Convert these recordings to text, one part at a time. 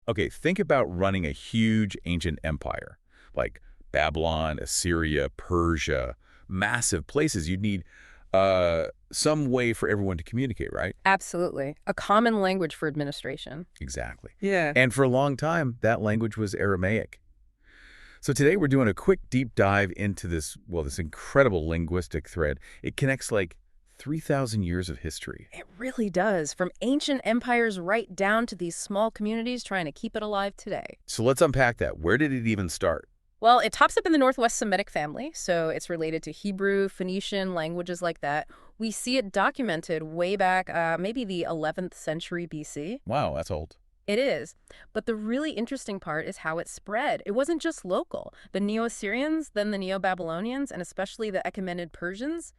Okay, think about running a huge ancient empire, like Babylon, Assyria, Persia, massive places. You'd need some way for everyone to communicate, right? Absolutely. A common language for administration. Exactly. Yeah. And for a long time, that language was Aramaic. So today we're doing a quick deep dive into this, well, this incredible linguistic thread. It connects like 3,000 years of history. It really does. From ancient empires right down to these small communities trying to keep it alive today. So let's unpack that. Where did it even start? Well, it tops up in the Northwest Semitic family, so it's related to Hebrew, Phoenician, languages like that. We see it documented way back, maybe the 11th century BC. Wow, that's old. It is. But the really interesting part is how it spread. It wasn't just local. The Neo-Assyrians, then the Neo-Babylonians, and especially the Achaemenid Persians,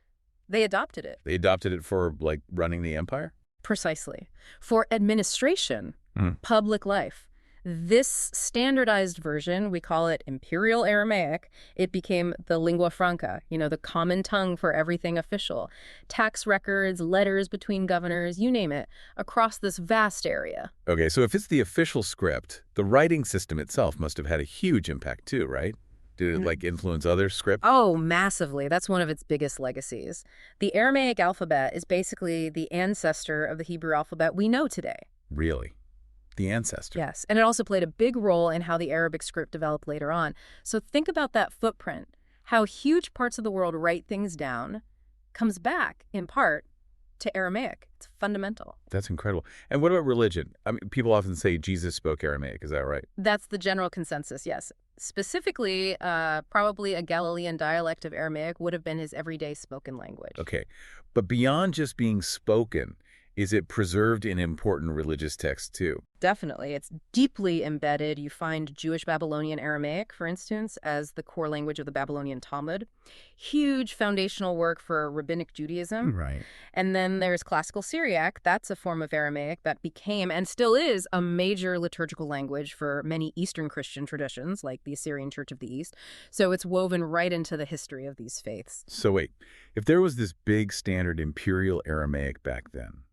they adopted it. They adopted it for, like, running the empire? Precisely. For administration, public life. This standardized version, we call it imperial Aramaic, it became the lingua franca, the common tongue for everything official. Tax records, letters between governors, you name it, across this vast area. Okay, so if it's the official script, the writing system itself must have had a huge impact too, right? Did it, like, influence other scripts? Oh, massively. That's one of its biggest legacies. The Aramaic alphabet is basically the ancestor of the Hebrew alphabet we know today. Really? The ancestor? Yes, and it also played a big role in how the Arabic script developed later on. So think about that footprint. How huge parts of the world write things down comes back, in part, to Aramaic. It's fundamental. That's incredible. And what about religion? I mean, people often say Jesus spoke Aramaic. Is that right? That's the general consensus, yes. Specifically, probably a Galilean dialect of Aramaic would have been his everyday spoken language. Okay. But beyond just being spoken, is it preserved in important religious texts too? Definitely. It's deeply embedded. You find Jewish Babylonian Aramaic, for instance, as the core language of the Babylonian Talmud. Huge foundational work for rabbinic Judaism. Right. And then there's classical Syriac. That's a form of Aramaic that became and still is a major liturgical language for many Eastern Christian traditions, like the Assyrian Church of the East. So it's woven right into the history of these faiths. So wait, if there was this big standard imperial Aramaic back then,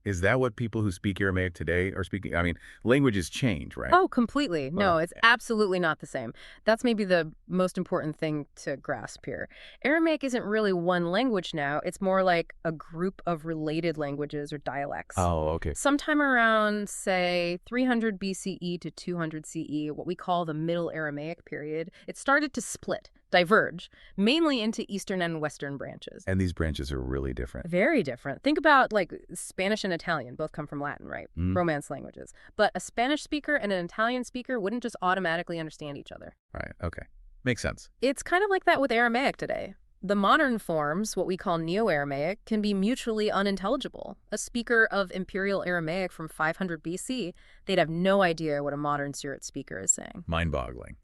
is that what people who speak Aramaic today are speaking? I mean, languages change, right? Oh, completely. No, it's absolutely not the same. That's maybe the most important thing to grasp here. Aramaic isn't really one language now. It's more like a group of related languages or dialects. Oh, okay. Sometime around, say, 300 BCE to 200 CE, what we call the Middle Aramaic period, it started to split, diverge, mainly into Eastern and Western branches. And these branches are really different. Very different. Think about, like, Spanish and Italian. Both come from Latin, right? Romance languages. But a Spanish speaker and an Italian speaker wouldn't just automatically understand each other. Right. Okay. Makes sense. It's kind of like that with Aramaic today. The modern forms, what we call Neo-Aramaic, can be mutually unintelligible. A speaker of Imperial Aramaic from 500 BC, they'd have no idea what a modern Syriac speaker is saying. Mind-boggling.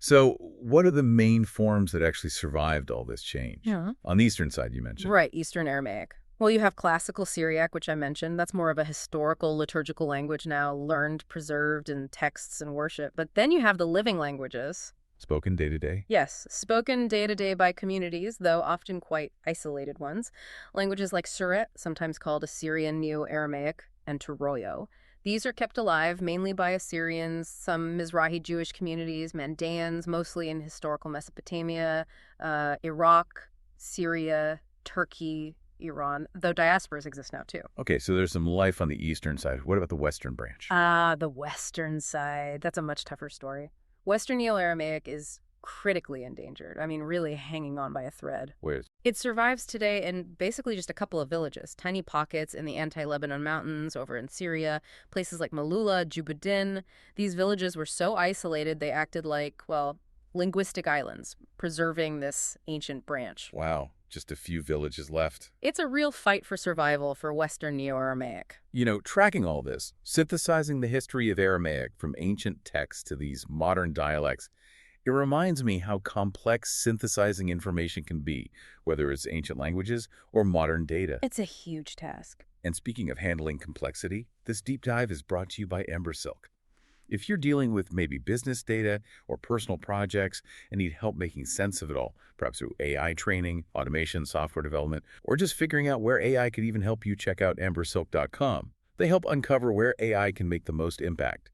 So what are the main forms that actually survived all this change? Yeah. On the eastern side, you mentioned. Right, Eastern Aramaic. Well, you have classical Syriac, which I mentioned. That's more of a historical, liturgical language now, learned, preserved in texts and worship. But then you have the living languages. Spoken day to day? Yes, spoken day to day by communities, though often quite isolated ones. Languages like Syriac, sometimes called Assyrian Neo-Aramaic, and Turoyo. These are kept alive mainly by Assyrians, some Mizrahi Jewish communities, Mandaeans, mostly in historical Mesopotamia, Iraq, Syria, Turkey, Iran, though diasporas exist now too. Okay, so there's some life on the eastern side. What about the western branch? The western side. That's a much tougher story. Western Neo-Aramaic is critically endangered. I mean, really hanging on by a thread. Where's? It survives today in basically just a couple of villages, tiny pockets in the anti-Lebanon mountains over in Syria, places like Malula, Jubadin. These villages were so isolated they acted like, well, linguistic islands, preserving this ancient branch. Wow, just a few villages left. It's a real fight for survival for Western Neo-Aramaic. You know, tracking all this, synthesizing the history of Aramaic from ancient texts to these modern dialects, it reminds me how complex synthesizing information can be, whether it's ancient languages or modern data. It's a huge task. And speaking of handling complexity, this deep dive is brought to you by Silk. If you're dealing with maybe business data or personal projects and need help making sense of it all, perhaps through AI training, automation, software development, or just figuring out where AI could even help you, check out silk.com. They help uncover where AI can make the most impact.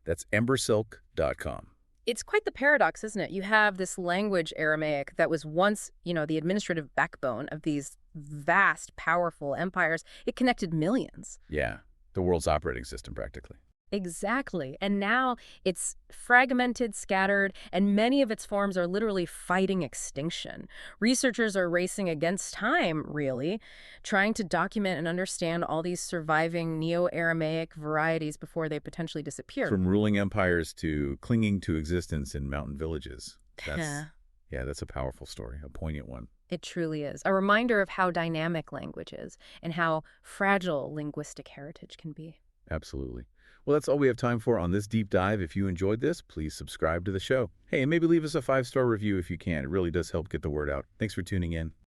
That's embersilk.com. It's quite the paradox, isn't it? You have this language, Aramaic, that was once, the administrative backbone of these vast, powerful empires. It connected millions. Yeah, the world's operating system, practically. Exactly. And now it's fragmented, scattered, and many of its forms are literally fighting extinction. Researchers are racing against time, really, trying to document and understand all these surviving Neo-Aramaic varieties before they potentially disappear. From ruling empires to clinging to existence in mountain villages. That's a powerful story, a poignant one. It truly is. A reminder of how dynamic language is and how fragile linguistic heritage can be. Absolutely. Well, that's all we have time for on this deep dive. If you enjoyed this, please subscribe to the show. Hey, and maybe leave us a 5-star review if you can. It really does help get the word out. Thanks for tuning in.